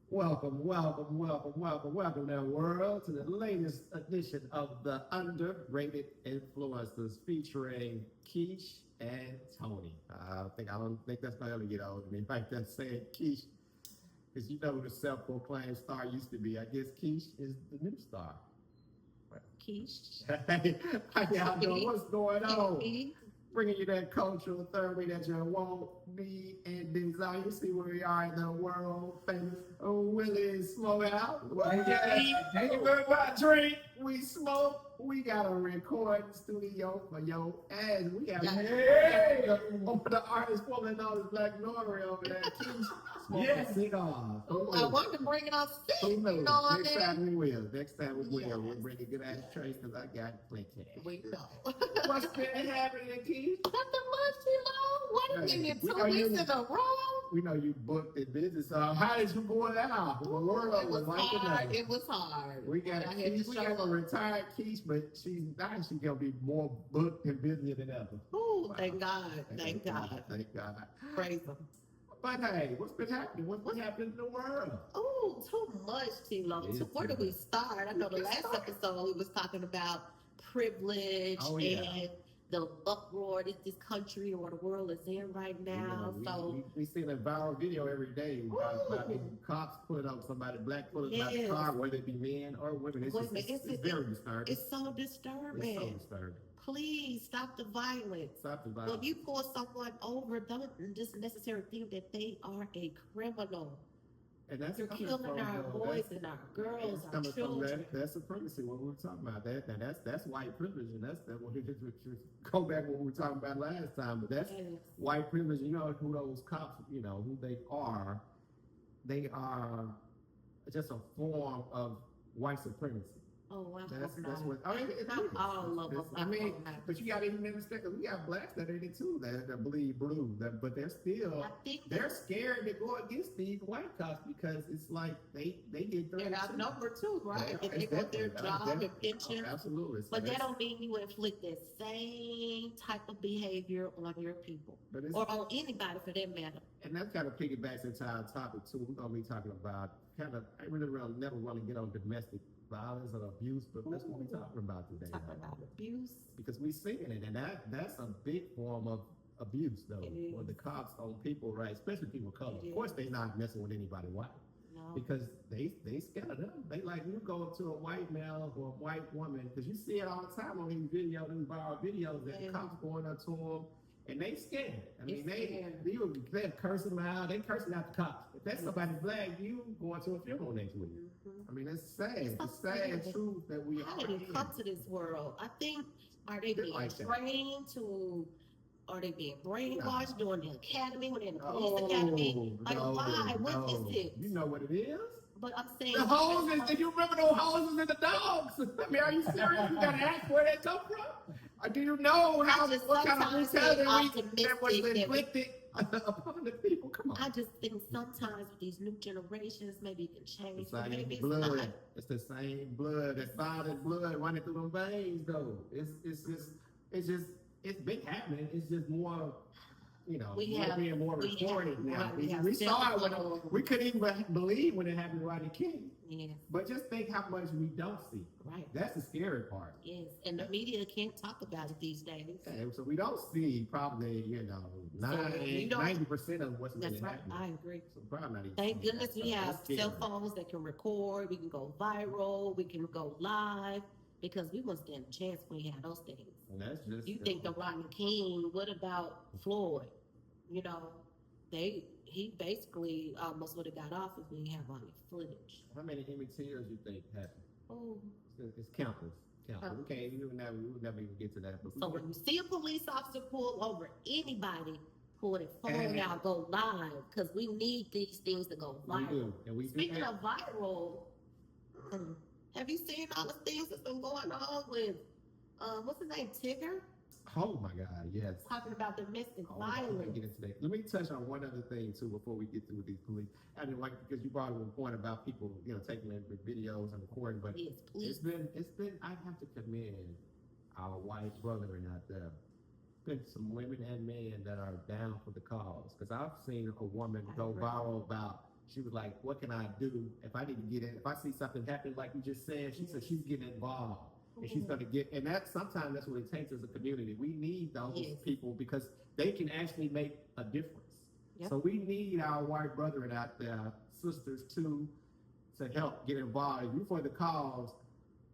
Welcome, that world, to the latest edition of the Underrated Influencers featuring Keish and Tony. I don't think that's gonna ever get old to me. Like that saying Keish, because you know who the self-proclaimed star used to be. I guess Keish is the new star. Quiche. Hey, how y'all doing? What's going on? Hey. Bringing you that cultural authority that you want, need, and desire. You see where we are in the world famous Willie Smokehouse. Thank you very much. Drink, we smoke. We got a recording studio for your ass. We have the artist formerly known as Black Nori over there. Smoking cigars. I wanted to bring it on Who stage. knows? You know what Next I time mean? we will. Next time we will. Yes. We'll bring a good ass trace because I got plenty. We know. What's been happening, Keith? Nothing much, you know. What a minute, we 2 know weeks you- in a row. We know you booked in business. How did you pull that off? The world It was like hard. it. It was hard. We got I had to Keish, we show got a up. retired Keish, but she's gonna be more booked and busier than ever. Oh, thank God. Thank God. Thank God. Praise Him. But hey, what's been happening? What's been happening in the world? Oh, too much, T-Lo. It is Where do too we much. start? I know the last episode we was talking about privilege Oh, yeah. and the uproar that this country or the world is in right now. We see a viral video every day about these cops put up somebody black put up the car, whether it be men or women. It's very disturbing. It's so disturbing. It's so disturbing. Please stop the violence. Stop the When violence. you pull someone over, don't just necessarily think that they are a criminal. And that's You're killing our boys and our girls, our children. That's supremacy. What we were talking about that's white privilege, and that's what we go back to what we were talking about last time. But that's white privilege. You know who those cops, you know who they are. They are just a form of white supremacy. Oh, That's what I mean. Not all of them. I mean, but you got to even understand because we got blacks that are in it too that bleed blue, but they're still scared to go against these white cops because it's like they get they're outnumbered too, right? If they want their job and pension, absolutely. But that don't mean you inflict that same type of behavior on your people or on anybody for that matter. And that kind of piggybacks into our topic too. We're gonna be talking about I never want to get on domestic violence or abuse, but that's what we're talking about today. Talking about abuse. Because we're seeing it, and that's a big form of abuse, though. When the cops on people, right, especially people of color. Of course, they're not messing with anybody white. No. Because they scared of them. They like you go up to a white male or a white woman, because you see it all the time on these videos, these viral videos, that the cops going up to them. And they scared. I mean, they're cursing loud. They cursing out the cops. If that's somebody black, you going to a funeral next week. I mean, it's sad. It's sad truth that we How are. did it come to this world? I think, are they being trained to? Are they being brainwashed during the academy when they're in the police academy? Like, why? What is it? You know what it is? But I'm saying the hoses. Do you remember those hoses and the dogs? I mean, are you serious? You gotta ask where they come from. Or do you know what kind of brutality that was inflicted upon the people? Come on. I just think sometimes with these new generations, maybe it can change. The same blood. It's the same blood. That father's blood running through them veins, though. It's been happening. It's just more. You know, being more recorded now. We saw it when we couldn't even believe when it happened to Rodney King. Yes. But just think how much we don't see. Right. That's the scary part. Yes. And the media can't talk about it these days. Okay, so we don't see probably, 90% of what's really happening. I agree. So probably not even. Thank goodness we have cell phones that can record. We can go viral. We can go live. Because we won't stand a chance when we have those things. And that's just. You think of Rodney King, what about Floyd? You know, he basically almost would have got off if we didn't have all the footage. How many tears you think happened? Oh, it's countless. We would never even get to that. But so when you see a police officer pull over anybody, pull their phone out, go live, because we need these things to go viral. We do. And Speaking of viral, have you seen all the things that's been going on with what's his name, Tigger? Oh my God, yes. Talking about domestic violence. Get into that. Let me touch on one other thing too before we get through these police. I didn't like because you brought up a point about people, taking their videos and recording, but yes, please. It's been. I have to commend our white brethren out there. Been some women and men that are down for the cause. Because I've seen a woman go viral about she was like, what can I do if I need to get in? If I see something happen, like you just said, she said she's getting involved. And she's going to get, and sometimes that's what it takes as a community. We need those people because they can actually make a difference. Yep. So we need our white brethren out there, sisters too, to help get involved. If you're for the cause,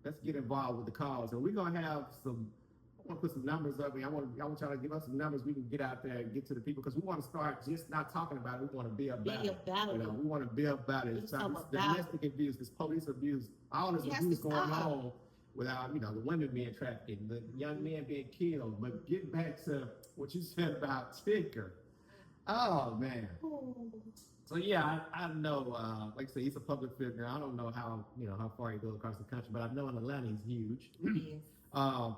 let's get involved with the cause. And we're going to have some, I want to put some numbers up. I want y'all to give us some numbers we can get out there and get to the people because we want to start just not talking about it. We want to be about it. We want to be about it. It's domestic abuse, this police abuse, all this abuse going on without, the women being trafficked, the young men being killed. But get back to what you said about Tinker. Oh, man. So, yeah, I know, like I say, he's a public figure. I don't know how far he goes across the country, but I know in Atlanta he's huge. Yes.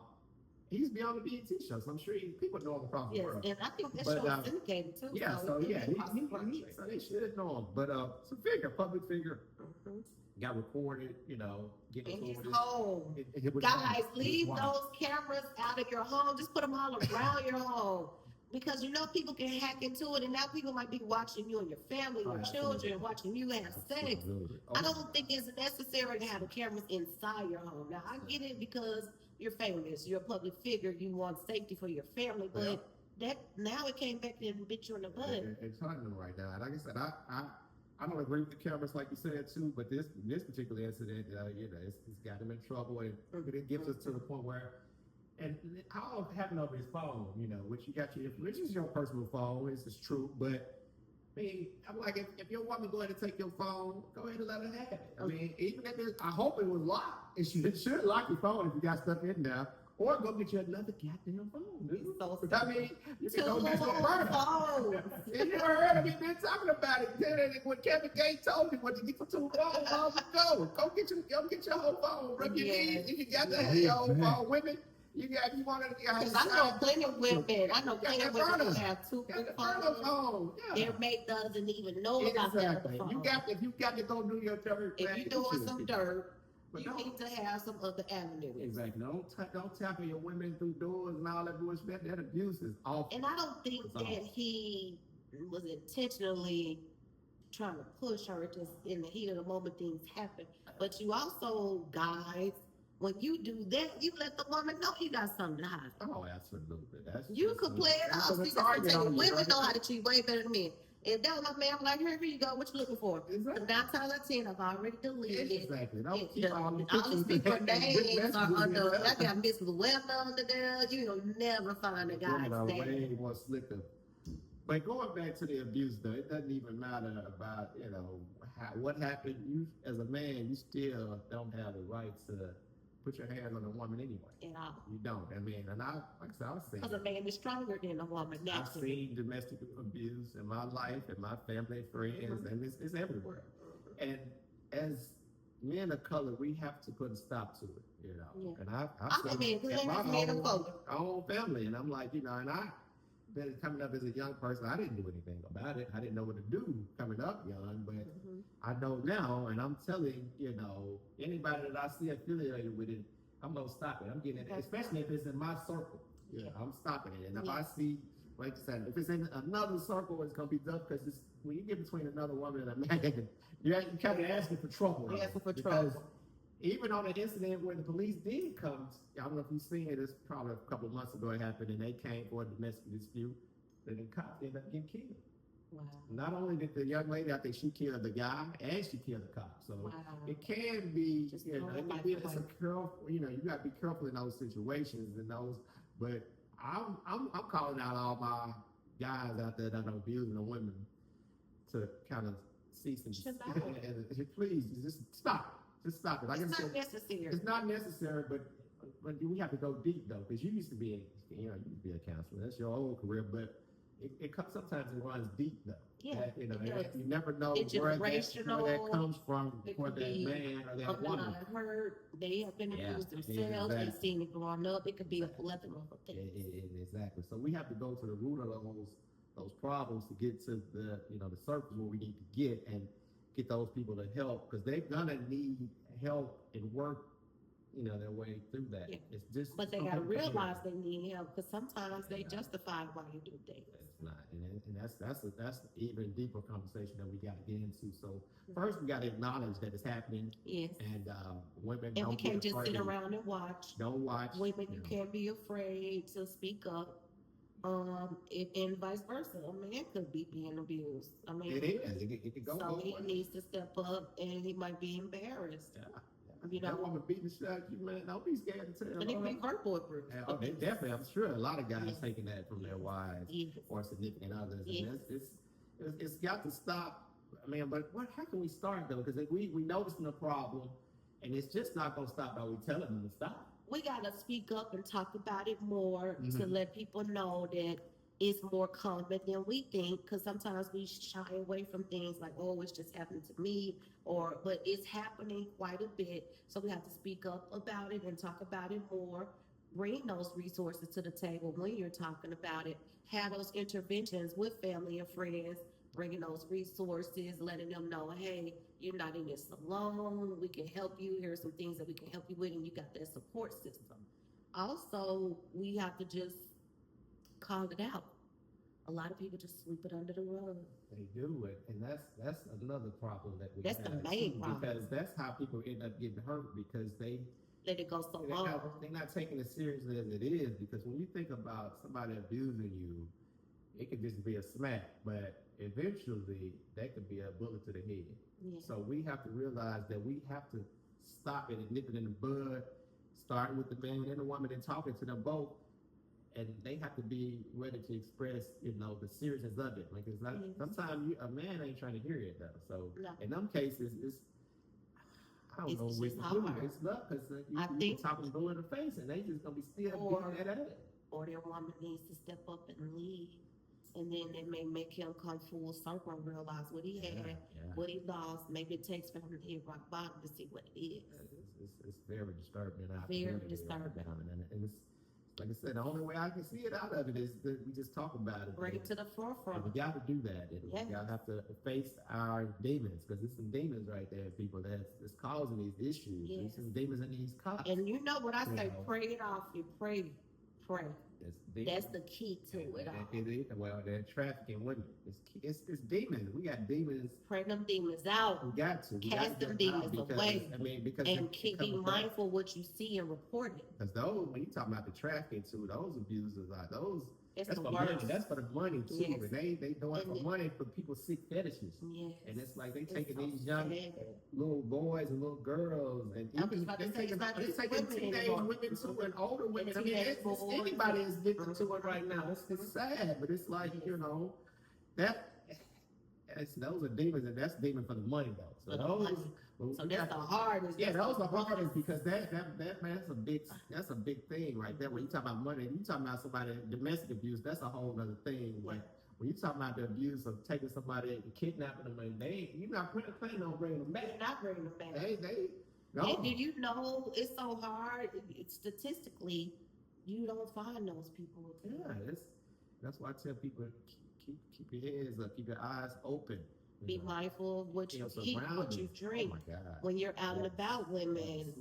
He's been on the BET show, so I'm sure people know him across the world. Yes, and I think that show is syndicated too. Yeah, so they should know him. But it's a figure, public figure. Got recorded, getting in his home. Guys, leave those cameras out of your home. Just put them all around your home. Because people can hack into it, and now people might be watching you and your family, your children, watching you have sex. I don't think it's necessary to have the cameras inside your home. Now, I get it because you're famous, you're a public figure, you want safety for your family, but that now it came back and bit you in the butt. It's hurting them right now. Like I said, I don't agree with the cameras like you said too, but this particular incident, it's got him in trouble, and it gets us to the point where. And all having over his phone, which which is your personal phone, this is true, but I mean, I'm like, if your woman go ahead and take your phone, go ahead and let her have it. I mean, even if I hope it was locked. It should lock your phone if you got stuff in there, or go get you another goddamn phone, dude. I mean, you can go get your phone. And you heard me been talking about it. When Kevin Gates told me what to get for 2 phones, go get your whole phone. Rub your knees, and you got to have your whole phone. Women. You want to get. Because I know plenty of women. I know plenty of women who have 2 phones. Their mate doesn't even know about that phone. If you got to go do your dirt, if you're doing some dirt, you need to have some other avenues. Exactly. Don't tap your women through doors and all that bullshit. That abuse is awful. And I don't think that he was intentionally trying to push her. Just in the heat of the moment, things happen. But you also, guys. When you do that, you let the woman know you got something to hide. Oh, absolutely. You could play it off. Women know how to cheat way better than men. If that was my man, I'm like, here you go. What you looking for? Exactly. 9 times out of 10, I've already deleted it. Exactly. All these people names are under. I got Mrs. Webber under there. You'll never find a guy's name. Way more slicker. But going back to the abuse, though, it doesn't even matter about what happened. You, as a man, you still don't have the right to put your hands on a woman anyway. Yeah. You don't. I mean, and like I said, I've seen. Because a man is stronger than a woman. I've seen domestic abuse in my life, and my family, friends, and it's everywhere. And as men of color, we have to put a stop to it. Yeah. And I've seen my own family, and I'm like, and I. Been coming up as a young person, I didn't do anything about it. I didn't know what to do coming up young, but I know now, and I'm telling anybody that I see affiliated with it, I'm gonna stop it. I'm getting it, especially if it's in my circle. I'm stopping it. And if I see, like I said, if it's in another circle, it's gonna be tough because when you get between another woman and a man, you're kind of asking for trouble. Because even on an incident where the police did come, I don't know if you've seen it, it's probably a couple of months ago it happened, and they came for a domestic dispute, and the cops ended up getting killed. Wow. Not only did the young lady, I think she killed the guy, and she killed the cop. So it can be, it's a careful, you got to be careful in those situations and those. But I'm calling out all my guys out there that are abusing the women to kind of cease and please just stop. Just stop it. It's not necessary. It's not necessary, but we have to go deep though, because you used to be a counselor. That's your old career, but it sometimes it runs deep though. Yeah, you never know where that comes from for that man or that woman. Hurt. They have been abused themselves. They've seen it growing up. It could be a plethora of things. Exactly. So we have to go to the root of those problems to get to the the surface where we need to get and get those people to help, because they're gonna need help and work their way through that. Yeah. It's just, But they some gotta people can't. realize they need help because sometimes they Yeah. justify why you do things. It's not, and that's an even deeper conversation that we got to get into. So first, we got to acknowledge that it's happening, Yes. and women And we don't can't be just sit afraid. around and watch. Don't watch. Women, you know. can't be afraid to speak up. And vice versa. A man could be being abused. I mean, It is. It could go so both he ways. needs to step up, and he might be embarrassed. Yeah. You That know, woman beating the shit out of you, man. Don't be scared to tell and it her. be verbal abuse. Oh, they definitely. I'm sure a lot of guys Yes. taking that from their wives Yes. or significant others, Yes. and it's got to stop. I mean, but how can we start though? Because we noticing a problem, and it's just not gonna stop by we telling them to stop. We gotta speak up and talk about it more to Mhm. let people know that it's more common than we think. Because sometimes we shy away from things like, "Oh, it's just happening to me," but it's happening quite a bit. So we have to speak up about it and talk about it more. Bring those resources to the table when you're talking about it. Have those interventions with family and friends. Bringing those resources, letting them know, hey, you're not in this alone. We can help you. Here are some things that we can help you with, and you got that support system. Also, we have to just call it out. A lot of people just sweep it under the rug. They do it, and that's another problem that we That's have the main too, problem. because that's how people end up getting hurt because Let it go so they're long. they're not taking it seriously as it is. Because when you think about somebody abusing you, it could just be a smack, but eventually that could be a bullet to the head. Yeah. So we have to realize that we have to stop it and nip it in the bud, starting with the man and the woman and talking to them both. And they have to be ready to express, the seriousness of it. Like it's not, Yes. sometimes a man ain't trying to hear it though. So No. in them cases, I don't know It's which just to do. hard. It's love because I you think- talking blue in the face, and they just gonna be still Or- beating that at it. Or their woman needs to step up and lead. And then it may make him come full circle and realize what he had, Yeah. what he lost. Maybe it takes for him to hit rock bottom to see what it is. It's very disturbing. in our Very community right disturbing. now, and it's like I said, the only way I can see it out of it is that we just talk about it. Bring it to the And forefront. we got to do that. And Yes. we got to have to face our demons because there's some demons right there, people that's causing these issues. Yes. There's some demons in these cops. And you know what I say, Yeah. pray it off. You pray. That's the key to it all. Well, they're trafficking women. It's demons. We got demons. Pray them demons out. We got to. We Cast got to them get them out demons because, away. I mean, because And it be comes back. mindful what you see and report it. Because those, when you talk about the trafficking too, those abusers are those. It's That's the for money. worst. That's for the money too. Yes. And they doing it for And- money for people's sick fetishes. Yes. And it's like they It's taking so these young sad. little boys and little girls, and I was even about to they say, it's taking, not they just taking women teenage anymore. women too and older women. I mean, Teenage it's boys. anybody is victim to it right now. It's sad, but it's like that. Those are demons, and that's demon for the money though. So For the those. money. So that's the hardest. Yeah, That's those are the hardest because that man, that's a big thing right there. When you talk about money, you talking about somebody domestic abuse, that's a whole other thing. Yeah. But when you talking about the abuse of taking somebody and kidnapping them, and you're not planning on bringing them They're back. not bringing them back. They no. And do you know it's so hard? Statistically, you don't find those people. Yeah, that's why I tell people keep your heads up, keep your eyes open. Be mindful of what you eat, what you drink. Oh my God. When you're out and about, women,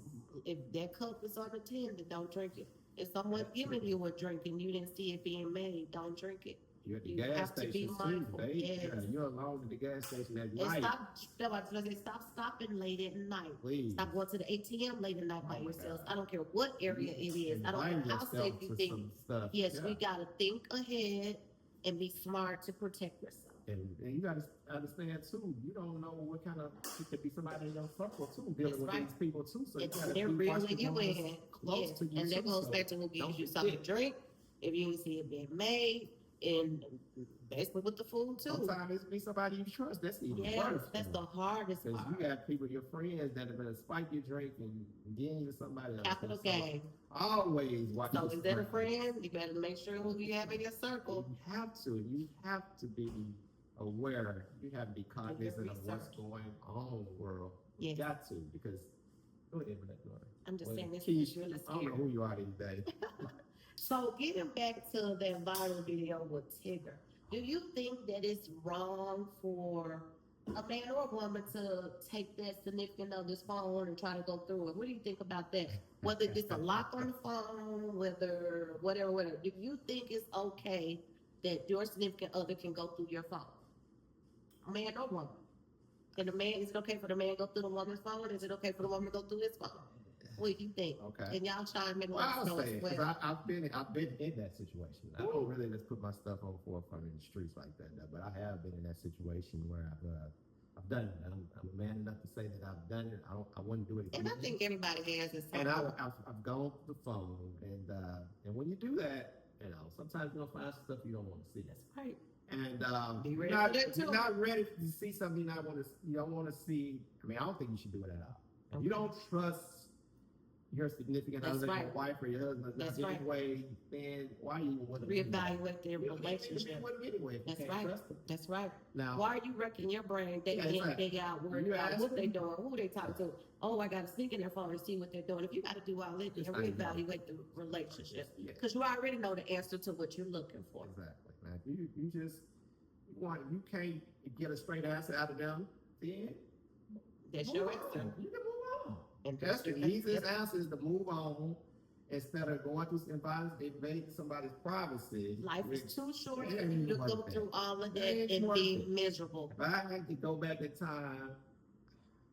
if that cup is unattended, don't drink it. If someone's giving you a drink and you didn't see it being made, don't drink it. You're at the You gas have to be station too. mindful, yes. You're alone at the gas station at And night. stop stopping late at night. Please. Stop going to the ATM late at night by Oh my yourselves. God. I don't care what area it is. I don't Invite care how yourself safe you to think. some stuff. Yes, Yeah. we gotta think ahead and be smart to protect yourself. And you got to understand too, you don't know what kind of, it could be somebody in your circle too, dealing That's with right. these people too. So you It's, gotta they're be watching reeling you those in. close Yes. to you And that too, goes so back to who gives don't you something to forget. drink. If you see it being made, and basically with the food too. Sometimes it's be somebody you trust. That's even Yes, worse. that's the hardest Because part. you got people, your friends, that are gonna spike your drink and give you somebody else. Capital So game. always watch. So your is that a friends. friend? You better make sure who you have in your circle. You have to be aware. You have to be cognizant of what's research. going on in the world. You Yes. got to, because go ahead with that, Laura. I'm just Well, saying this Keith, is really I don't know scary. who you are these days. So getting back to that viral video with Tigger, do you think that it's wrong for a man or a woman to take that significant other's phone and try to go through it. What do you think about that? Whether it's a lock on the phone, whether whatever. Do you think it's okay that your significant other can go through your phone? Man or woman? Can the man, is it okay for the man to go through the woman's phone? Is it okay for the woman to go through his phone? What do you think? Okay. And y'all chime in Well, on I'll the say, as because well. I've been in that situation. I don't really just put my stuff on forefront in the streets like that, but I have been in that situation where I've done it. I'm man enough to say that I've done it. I wouldn't do it again. And I think everybody has this. And I've gone to the phone, and when you do that, sometimes you're gonna find stuff you don't want to see. That's right. And Be ready you're not, for that too. you're not ready to see something you don't want to see. I mean, I don't think you should do it at all. If you don't trust your significant That's other, right. your wife or your husband, That's in right. any way, then why you want to Reevaluate their relationship. Anyway, if you That's can't right. trust them. That's right. Now, Why are you wrecking your brain day Yeah, in, exactly. day out, worried You about ask what they them. doing, who they talking to? Oh, I got to sneak in their phone and see what they're doing. If you got to do all that, then Just how you know. reevaluate the relationship. Yeah. Because you already know the answer to what you're looking for. Exactly. Now, if you can't get a straight answer out of them, then That's move your on. answer. You can move on. And That's the that's- easiest answer is to move on instead of going through invading somebody's privacy. Life is too short Yeah, for you to worth go that. through all of It that ain't and worth be it. miserable. If I had to go back in time,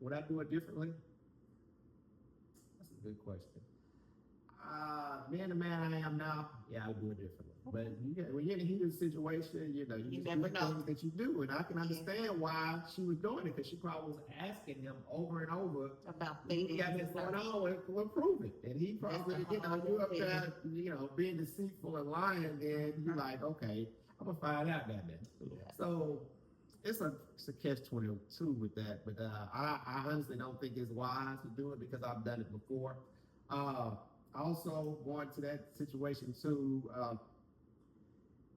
would I do it differently? That's a good question. Being the man I am now, yeah, I would do it differently. But when you're in a heated situation, you just never do know. things that you do, and I can understand why she was doing it because she probably was asking him over and over. About You things. got this going on, we'll prove it. And he probably, That's the you whole up thing. there, being deceitful and lying, then you're like, okay, I'm gonna find out that then. So it's a catch-22 with that, but I honestly don't think it's wise to do it because I've done it before. Also going to that situation too,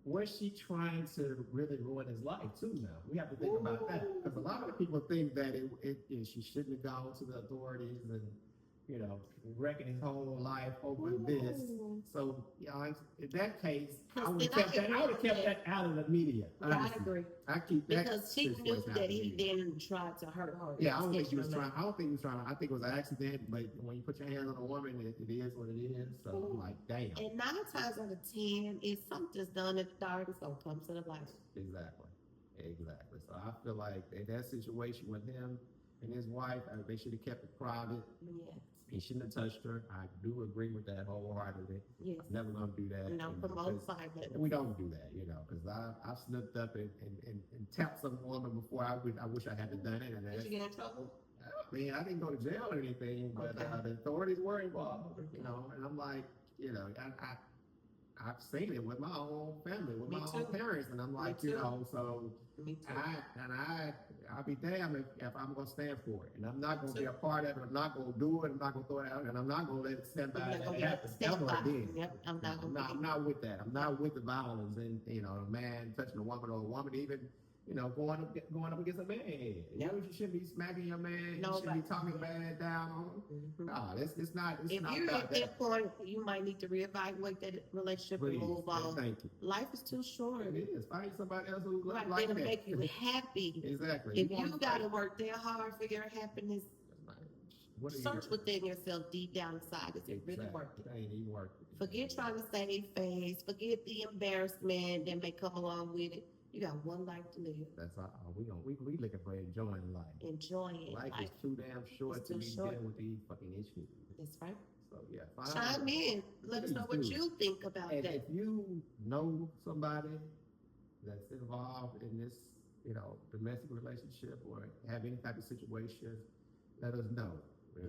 was she trying to really ruin his life too? Now we have to think about that because a lot of people think that she shouldn't have gone to the authorities and wrecking his whole life over this. So in that case, I would have kept that out of the media. I agree. I keep that Because she knew situation out that of the he media. didn't try to hurt her. Yeah, I don't think he was intentionally. trying. I don't think he was trying. I think it was an accident. But when you put your hands on a woman, it is what it is. So I'm like, damn. And 9 times out of 10, if something's done in the dark, it's gonna come to the light. Exactly. So I feel like in that situation with him and his wife, they should have kept it private. Yes. He shouldn't have touched her. I do agree with that wholeheartedly. Yes. Never gonna do that. No, promote violence. We don't do that, because I've slipped up and tapped some woman before. I wish I hadn't done it. And Did you get in trouble? I mean, I didn't go to jail or anything, but Okay. the authorities were involved, and I'm like, I've seen it with my own family, with Me my too. own parents, and I'm like, too. so Me too. I'll be damned if I'm gonna stand for it, and I'm not gonna Me be too. a part of it. I'm not gonna do it. I'm not gonna throw it out, and I'm not gonna let it stand by I'm not that gonna it let happens it stand ever by. again. Yep, I'm not gonna I'm not with that. I'm not with the violence and a man touching a woman or a woman even going up against a man. Yep. You shouldn't be smacking your man. No, You shouldn't be but- talking bad down on him. Mhm. No, it's not. It's If not you're about at that. that point, you might need to reevaluate that relationship Please, and move on. thank you. Life is too short. It is. Find somebody else who Right, like that'll that. make you happy. Exactly. If want you gotta work that hard for your happiness, what are you search doing? within yourself deep down inside. Is it really worth it? It ain't even worth it. Forget trying to save face. Forget the embarrassment that may come along with it. You got one life to live. That's all. We looking for enjoying life. Enjoying Life life. is too damn short It's to too be short. dealing with these fucking issues. That's right. So yeah, Chime in. Let us know what Please do. you think about And that. if you know somebody that's involved in this, domestic relationship or have any type of situation, let us know.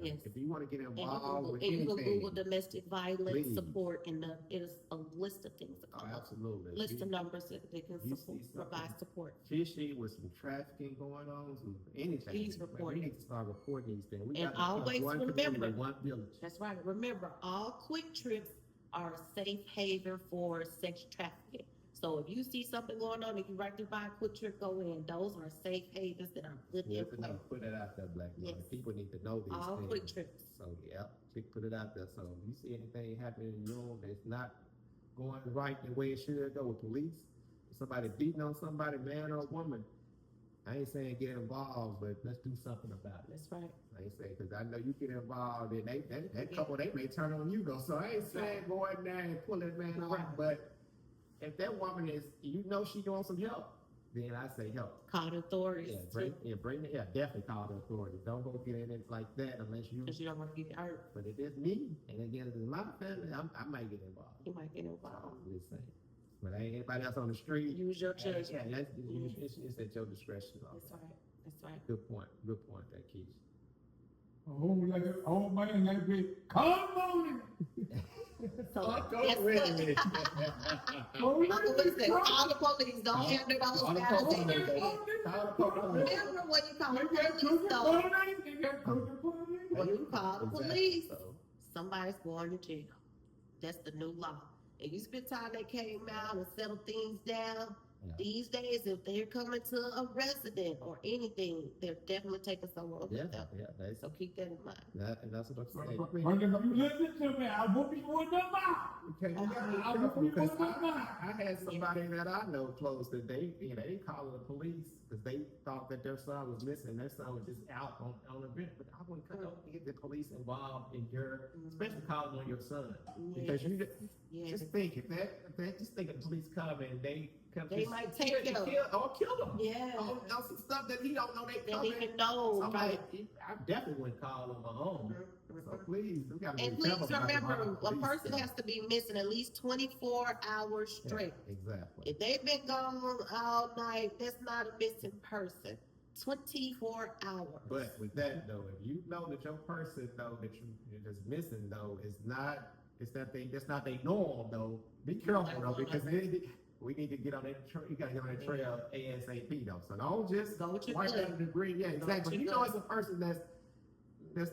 Yes. If you want to get And you involved with can Google anything, domestic violence Please. support, and it is a list of things that oh, come up. absolutely. List of numbers that they can you support, see something provide support. fishy with some trafficking going on, some anything. Please man, report we it. need to start reporting these things. We And got to always one remember- community, one village. That's right. Remember, all quick trips are a safe haven for sex trafficking. So if you see something going on and you right there by a quick trip, go in. Those are safe havens that are good Good to info. know. Put it out there, Black Yes. Lord. People need to know these All things. quick trips. So yeah, put it out there. So if you see anything happening in your room that's not going right the way it should go with police, somebody beating on somebody, man or woman, I ain't saying get involved, but let's do something about it. That's right. I ain't saying, because I know you get involved and that couple, they may turn on you though. So I ain't saying go in there and pull that man off. But if that woman is, you know, she doing some help, then I say help. Call the authorities. Definitely call the authorities. Don't go get in it like that unless you. Because you don't want to get hurt. But if it's me, and again, it's my family, I might get involved. You might get involved. I'm just saying. But ain't anybody else on the street. Use your judgment. Yeah, it's at your discretion. That's right. That's right. Good point. Good point, that Keith. Oh man, that be come on. So, Go with it. Uncle Winston, call the police. Don't handle those Call the guys. police. Remember when you call the police, though. When you call the police, somebody's going to jail. That's the new law. It used to be time they came out and settled things down. Yeah. These days, if they're coming to a resident or anything, they're definitely taking someone with them. So keep that in mind. That's what I'm saying. But if you listen to me, I whoop you in the mouth. Okay, you gotta be careful because I had somebody that I know close that they called the police because they thought that their son was missing. Their son was just out on a event. But I wouldn't get the police involved in your, especially calling on your son. Because you just think if the police come and they might take him. Kill him. Yeah. Or some stuff that he don't know they They coming. didn't even know. Somebody, Right. I definitely wouldn't call on my own. So please, we gotta And be please careful about remember, the a police person stuff. has to be missing at least 24 hours straight. Yeah, exactly. If they've been gone all night, that's not a missing person. 24 hours. But with that though, if you know that your person though that you're just missing though is not, that's not their norm though. Be careful though because we need to get on that trail. You gotta get on that trail ASAP though. So don't just Go with your wipe gut. out the debris. Yeah, exactly. You know it's a person that's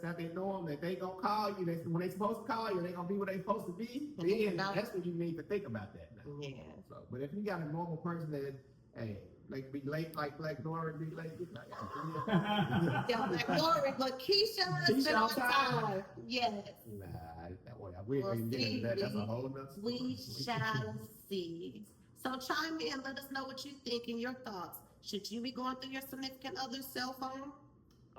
not their norm, that they gonna call you. When they supposed to call you, they gonna be where they supposed to be. Then that's when you need to think about that now. Yeah. So, but if you got a normal person that, hey, like be late, like Black Glory be late. Yeah, Black Glory, but Keisha is Keisha on on time. time. Yes. Nah, that way we Well, ain't getting into that. That's a whole nother story. We shall see. So chime in, let us know what you think and your thoughts. Should you be going through your significant other's cell phone?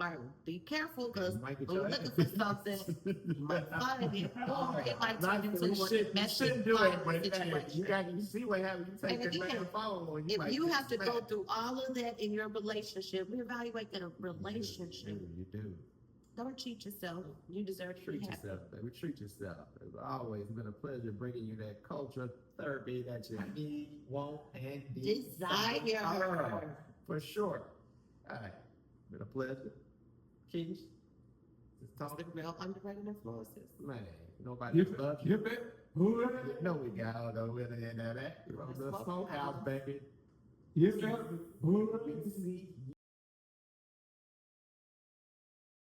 Or be careful because You might get we're your looking ass. for something. You might find it, or it might turn into You a shouldn't domestic do it, violence but hey, situation. you see what happens. You take And that again, man's phone. If might you get have to go smacked. through all of that in your relationship, reevaluate that relationship. You do. Don't cheat yourself. You deserve to Treat be happy. yourself, baby. Treat yourself. It's always been a pleasure bringing you that culture therapy that you need, want, and Desire. For sure. All right. Been a pleasure. Keys. Just It's talking. the real underrated influences. Man, nobody loves you. Who? You know we got all the winner in that. From the smokehouse, baby. You know who? We see